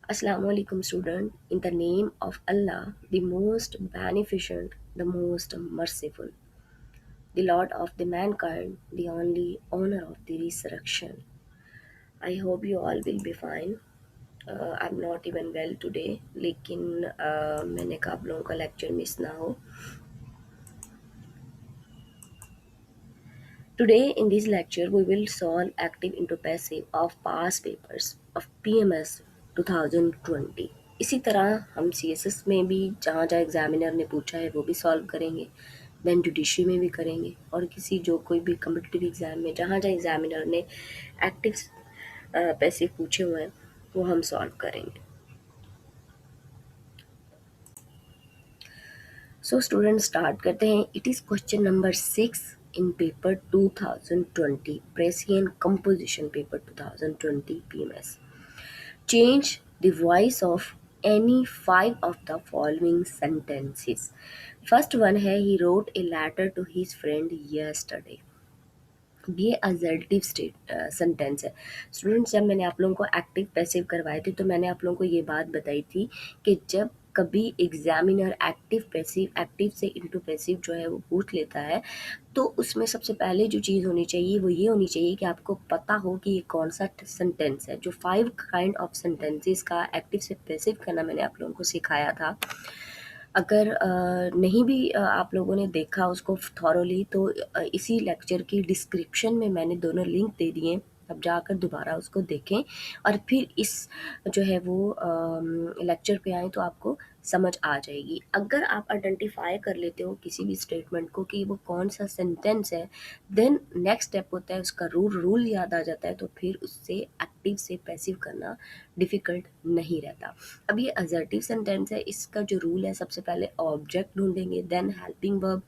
Assalamu alaikum student. In the name of Allah, the most beneficent, the most merciful, the Lord of the mankind, the only owner of the resurrection. I hope you all will be fine. I'm not even well today, लेकिन मैंने कहा आप लोगों का lecture miss ना हो. Today in this lecture we will solve active into passive of past papers of PMS 2020. इसी तरह हम CSS में भी जहाँ जहाँ एग्जामिनर ने पूछा है वो भी सॉल्व करेंगे, देन जुडिशरी में भी करेंगे और किसी जो कोई भी कम्पिटिटिव एग्जाम में जहाँ जहाँ एग्जामिनर ने एक्टिव पैसिव पूछे हुए हैं वो हम सॉल्व करेंगे. सो स्टूडेंट स्टार्ट करते हैं. It is question number 6 in paper 2020 Prussian composition paper 2020 PMS. Change the voice of any five of the following sentences. First one है he wrote a letter to his friend yesterday. ये assertive sentence है. Students जब मैंने आप लोगों को active passive करवाए थे तो मैंने आप लोगों को ये बात बताई थी कि जब कभी एग्जामिनर एक्टिव से इनटू पैसिव जो है वो पूछ लेता है तो उसमें सबसे पहले जो चीज़ होनी चाहिए वो ये होनी चाहिए कि आपको पता हो कि ये कौन सा सेंटेंस है. जो 5 काइंड ऑफ सेंटेंसेस का एक्टिव से पैसिव करना मैंने आप लोगों को सिखाया था. अगर नहीं भी आप लोगों ने देखा उसको थॉरोली तो इसी लेक्चर की डिस्क्रिप्शन में मैंने दोनों लिंक दे दिए हैं. अब जाकर दोबारा उसको देखें और फिर इस जो है वो लेक्चर पे आएँ तो आपको समझ आ जाएगी. अगर आप आइडेंटिफाई कर लेते हो किसी भी स्टेटमेंट को कि वो कौन सा सेंटेंस है, देन नेक्स्ट स्टेप होता है उसका रूल याद आ जाता है तो फिर उससे एक्टिव से पैसिव करना डिफ़िकल्ट नहीं रहता. अब ये असर्टिव सेंटेंस है, इसका जो रूल है सबसे पहले ऑब्जेक्ट ढूंढेंगे, then helping verb,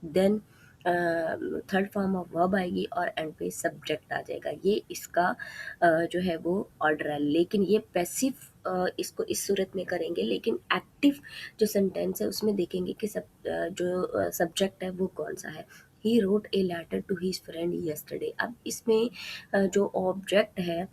then third form of verb आएगी और एंड पे सब्जेक्ट आ जाएगा. ये इसका जो है वो ऑर्डर है. लेकिन ये पैसिव इसको इस सूरत में करेंगे, लेकिन एक्टिव जो सेंटेंस है उसमें देखेंगे कि जो सब्जेक्ट है वो कौन सा है. He wrote a letter to his friend yesterday. अब इसमें जो ऑब्जेक्ट है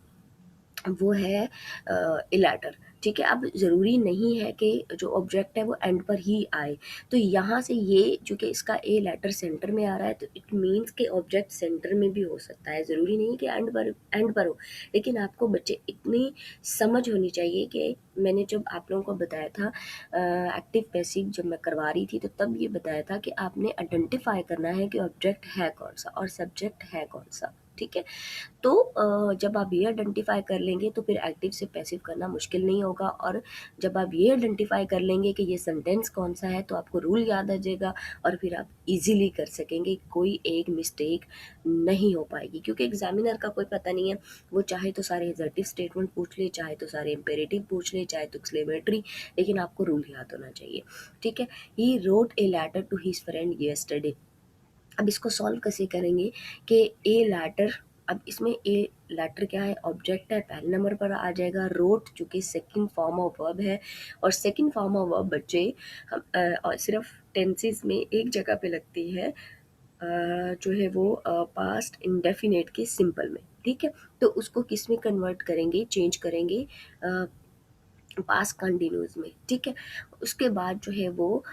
वो है ए लेटर. ठीक है. अब ज़रूरी नहीं है कि जो ऑब्जेक्ट है वो एंड पर ही आए. तो यहाँ से ये चूँकि इसका ए लेटर सेंटर में आ रहा है तो इट मीन्स कि ऑब्जेक्ट सेंटर में भी हो सकता है. ज़रूरी नहीं कि एंड पर हो. लेकिन आपको बच्चे इतनी समझ होनी चाहिए कि मैंने जब आप लोगों को बताया था एक्टिव पैसिव जब मैं करवा रही थी तो तब ये बताया था कि आपने आइडेंटिफाई करना है कि ऑब्जेक्ट है कौन सा और सब्जेक्ट है कौन सा. ठीक है. तो जब आप ये आइडेंटिफाई कर लेंगे तो फिर एक्टिव से पैसिव करना मुश्किल नहीं होगा. और जब आप ये आइडेंटिफाई कर लेंगे कि ये सेंटेंस कौन सा है तो आपको रूल याद आ जाएगा और फिर आप इजीली कर सकेंगे. कोई एक मिस्टेक नहीं हो पाएगी क्योंकि एग्जामिनर का कोई पता नहीं है. वो चाहे तो सारे एग्जेक्टिव स्टेटमेंट पूछ ले, चाहे तो सारे इम्पेरेटिव पूछ ले, चाहे तो एक्सक्लेमेटरी, लेकिन आपको रूल याद होना चाहिए. ठीक है. He wrote a letter to his friend yesterday. अब इसको सॉल्व कैसे करेंगे कि ए लेटर. अब इसमें ए लेटर क्या है, ऑब्जेक्ट है, पहले नंबर पर आ जाएगा. रोट चूँकि सेकंड फॉर्म ऑफ वर्ब है और सेकंड फॉर्म ऑफ वर्ब बच्चे हम और सिर्फ टेंसेस में एक जगह पे लगती है, जो है वो पास्ट इंडेफिनेट के सिंपल में. ठीक है. तो उसको किस में कन्वर्ट करेंगे, चेंज करेंगे पास्ट कंटिन्यूस में. ठीक है. उसके बाद जो है वो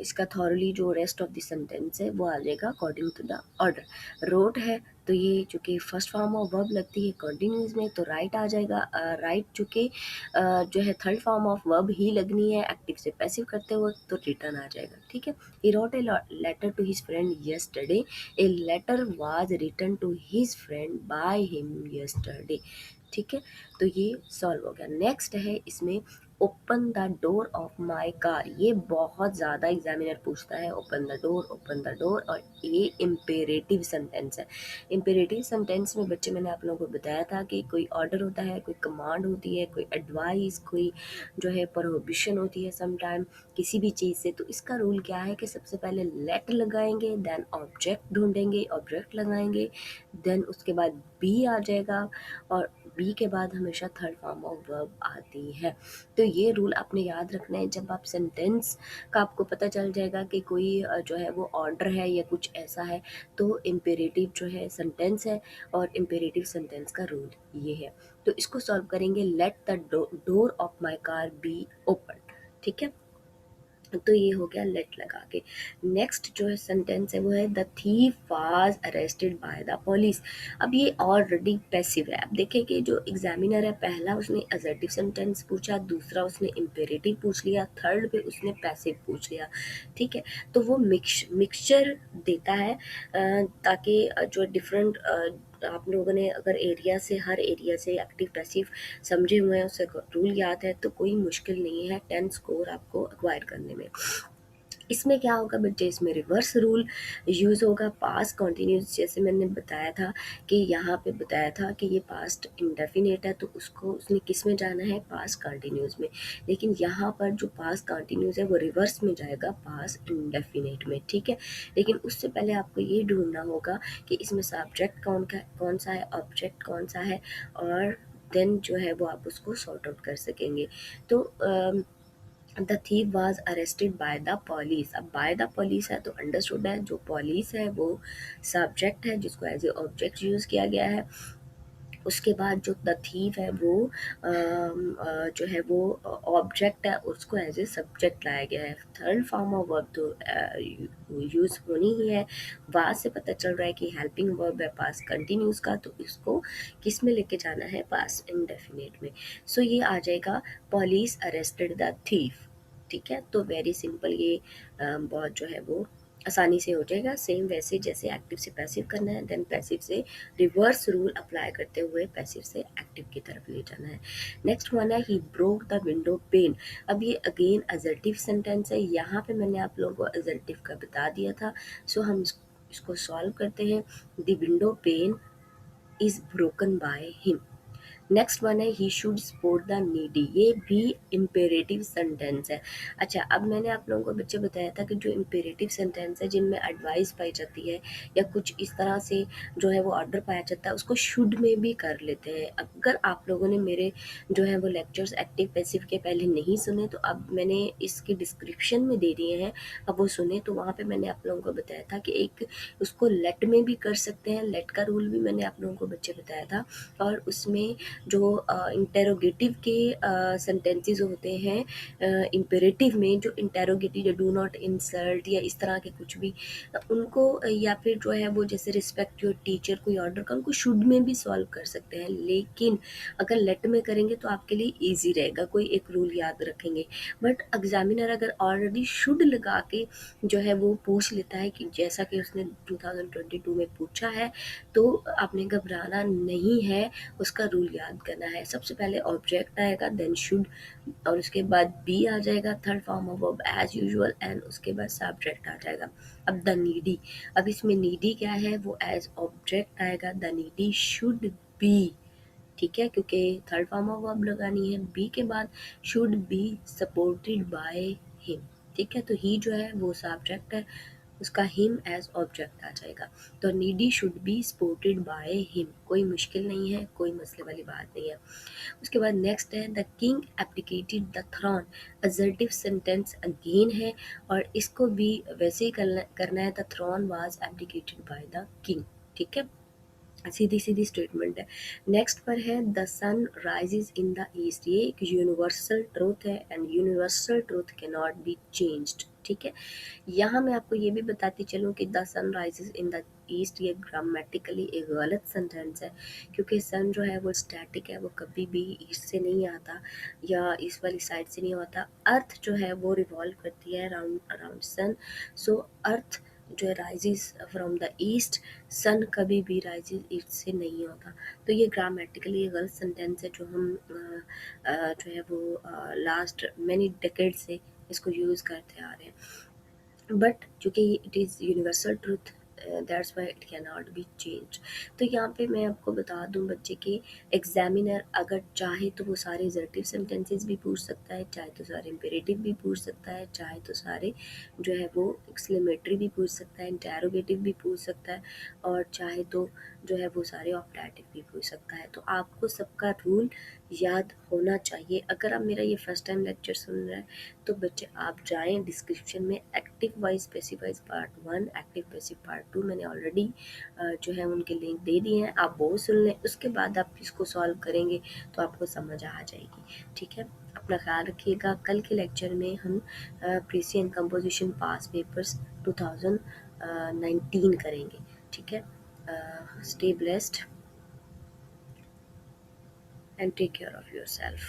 इसका थॉरली जो रेस्ट ऑफ द सेंटेंस है वो आ जाएगा according to the order. Wrote है तो ये चूँकि फर्स्ट फॉर्म ऑफ वर्ब लगती है कंटिन्यूस में तो राइट आ जाएगा. राइट चूँकि जो है थर्ड फॉर्म ऑफ वर्ब ही लगनी है एक्टिव से पैसिव करते हुए तो रिटर्न आ जाएगा. ठीक है. He wrote a letter to his friend yesterday. A letter was written to his friend by him yesterday. ठीक है. तो ये सॉल्व हो गया. नेक्स्ट है इसमें open the door of my car. ये बहुत ज़्यादा एग्जामिनर पूछता है. Open the door, open the door. और ये इम्पेरेटिव सेंटेंस है. इम्पेरेटिव सेंटेंस में बच्चे मैंने आप लोगों को बताया था कि कोई ऑर्डर होता है, कोई कमांड होती है, कोई एडवाइस, कोई जो है प्रोहिबिशन होती है समटाइम किसी भी चीज़ से. तो इसका रूल क्या है कि सबसे पहले लेट लगाएंगे, देन ऑब्जेक्ट ढूंढेंगे, ऑब्जेक्ट लगाएंगे, देन उसके बाद बी आ जाएगा और बी के बाद हमेशा थर्ड फॉर्म ऑफ वर्ब आती है। तो ये रूल आपने याद रखना है। जब आप सेंटेंस का आपको पता चल जाएगा कि कोई जो है वो ऑर्डर है या कुछ ऐसा है, तो इम्पेरेटिव जो है सेंटेंस है और इम्पेरेटिव सेंटेंस का रूल ये है। तो इसको सॉल्व करेंगे, let the door of my car be open. ठीक है, तो ये हो गया लेट लगा के। नेक्स्ट जो है सेंटेंस है वो है the thief was arrested by the police. अब ये ऑलरेडी पैसिव है। अब देखें कि जो एग्जामिनर है, पहला उसने असर्टिव सेंटेंस पूछा, दूसरा उसने इम्पेरेटिव पूछ लिया, थर्ड पे उसने पैसिव पूछ लिया। ठीक है, तो वो मिक्सचर देता है ताकि जो डिफरेंट आप लोगों ने अगर एरिया से, हर एरिया से एक्टिव पैसिव समझे हुए हैं, उससे रूल याद है, तो कोई मुश्किल नहीं है 10 स्कोर आपको अक्वायर करने में। इसमें क्या होगा बच्चे, इसमें रिवर्स रूल यूज़ होगा। पास्ट कंटिन्यूस, जैसे मैंने बताया था कि यहाँ पे बताया था कि ये पास्ट इंडेफिनेट है, तो उसको उसने किस में जाना है, पास्ट कंटिन्यूस में। लेकिन यहाँ पर जो पास्ट कंटिन्यूस है वो रिवर्स में जाएगा पास्ट इंडेफिनेट में। ठीक है, लेकिन उससे पहले आपको ये ढूंढना होगा कि इसमें सब्जेक्ट कौन सा है, ऑब्जेक्ट कौन सा है, और देन जो है वो आप उसको सॉर्ट आउट कर सकेंगे। तो the thief was arrested by the police. अब बाय द पुलिस है तो अंडरस्टूड है, जो पुलिस है वो सब्जेक्ट है जिसको एज ए ऑब्जेक्ट यूज़ किया गया है। उसके बाद जो द थीव है वो जो है वो ऑब्जेक्ट है, उसको एज ए सब्जेक्ट लाया गया है। थर्ड फॉर्म ऑफ वर्ब तो यूज़ होनी ही है। वहाँ से पता चल रहा है कि हेल्पिंग वर्ब है पास कंटिन्यूस का, तो इसको किस में लेके जाना है, पास इंडेफिनेट में। सो ये आ जाएगा पुलिस अरेस्टेड द थीफ। ठीक है, तो वेरी सिंपल, ये बहुत जो है वो आसानी से हो जाएगा। सेम वैसे जैसे एक्टिव से पैसिव करना है, देन पैसिव से रिवर्स रूल अप्लाई करते हुए पैसिव से एक्टिव की तरफ ले जाना है। नेक्स्ट वन है he broke the window pen. अब ये अगेन असर्टिव सेंटेंस है। यहाँ पे मैंने आप लोगों को असर्टिव का बता दिया था। सो हम इसको सॉल्व करते हैं। The window pane is broken by him. Next one है he should support the needy. ये भी इम्पेरेटिव सेंटेंस है। अच्छा, अब मैंने आप लोगों को बच्चे बताया था कि जो इम्पेरेटिव सेंटेंस है जिनमें एडवाइस पाई जाती है या कुछ इस तरह से जो है वो ऑर्डर पाया जाता है, उसको शुड में भी कर लेते हैं। अगर आप लोगों ने मेरे जो है वो लेक्चर्स एक्टिव पैसिव के पहले नहीं सुने, तो अब मैंने इसके डिस्क्रिप्शन में दे दिए हैं, अब वो सुने। तो वहाँ पे मैंने आप लोगों को बताया था कि एक उसको लेट में भी कर सकते हैं, लेट का रूल भी मैंने आप लोगों को बच्चे बताया था। और उसमें जो इंटेरोगेटिव के सेंटेंसेस होते हैं इम्पेरेटिव में, जो इंटेरोगेटिव, डू नॉट इंसल्ट या इस तरह के कुछ भी उनको या फिर जो है वो जैसे रिस्पेक्ट योर टीचर, कोई ऑर्डर का, उनको शुड में भी सॉल्व कर सकते हैं। लेकिन अगर लेट में करेंगे तो आपके लिए ईजी रहेगा, कोई एक रूल याद रखेंगे। बट एग्जामिनर अगर ऑलरेडी शुड लगा के जो है वो पूछ लेता है कि जैसा कि उसने 2022 में पूछा है, तो आपने घबराना नहीं है। उसका रूल याद करना है। सबसे पहले ऑब्जेक्ट आएगा, देन शुड, और उसके बाद बी आ जाएगा, third form of verb as usual, and उसके बाद सब्जेक्ट आ जाएगा। अब द नीडी, अब इसमें नीडी क्या है, वो एज ऑब्जेक्ट आएगा। द नीडी शुड बी, ठीक है, क्योंकि थर्ड फॉर्म ऑफ वर्ब लगानी है। बी के बाद should be supported by him. ठीक है, तो ही जो है वो सब्जेक्ट है, उसका हिम एज ऑब्जेक्ट आ जाएगा। तो needy should be supported by him, कोई मुश्किल नहीं है, कोई मसले वाली बात नहीं है। उसके बाद नेक्स्ट है the king applicated the throne. Assertive sentence again है और इसको भी वैसे ही करना है। The throne was applicated by the king. ठीक है, सीधी सीधी स्टेटमेंट है। नेक्स्ट पर है the sun rises in the east. ये एक यूनिवर्सल ट्रूथ है and universal truth can not be changed. ठीक है, यहाँ मैं आपको ये भी बताती चलूँ कि the sun rises in the east, ये ग्रामेटिकली एक गलत सेंटेंस है, क्योंकि सन जो है वो स्टैटिक है, वो कभी भी ईस्ट से नहीं आता या इस वाली साइड से नहीं होता। अर्थ जो है वो रिवॉल्व करती है अराउंड अराउंड सन। सो अर्थ जो है राइजेज फ्रॉम द ईस्ट, सन कभी भी राइजेज ईस्ट से नहीं होता। तो ये ग्रामेटिकली एक गलत सेंटेंस है जो हम जो है वो लास्ट मैनी डेकेड से इसको यूज़ करते आ रहे हैं। बट चूँकि it is universal truth that's why it can not B change. तो यहाँ पे मैं आपको बता दूँ बच्चे के एग्जामिनर अगर चाहे तो वो सारे एजर्टिव सेंटेंसेस भी पूछ सकता है, चाहे तो सारे इम्पेरेटिव भी पूछ सकता है, चाहे तो सारे जो है वो एक्सक्लेमेटरी भी पूछ सकता है, इंटेरोगेटिव भी पूछ सकता है, और चाहे तो जो है वो सारे ऑप्टेटिव भी पूछ सकता है। तो आपको सबका रूल याद होना चाहिए। अगर आप मेरा ये फर्स्ट टाइम लेक्चर सुन रहे हैं तो बच्चे आप जाएं डिस्क्रिप्शन में active voice passive wise part 1, active passive part 2 मैंने ऑलरेडी जो है उनके लिंक दे दिए हैं, आप वो सुन लें। उसके बाद आप इसको सॉल्व करेंगे तो आपको समझ आ जाएगी। ठीक है, अपना ख्याल रखिएगा। कल के लेक्चर में हम प्रेसियन कंपोजिशन पास पेपर्स 2019 करेंगे। ठीक है, stay blessed and take care of yourself.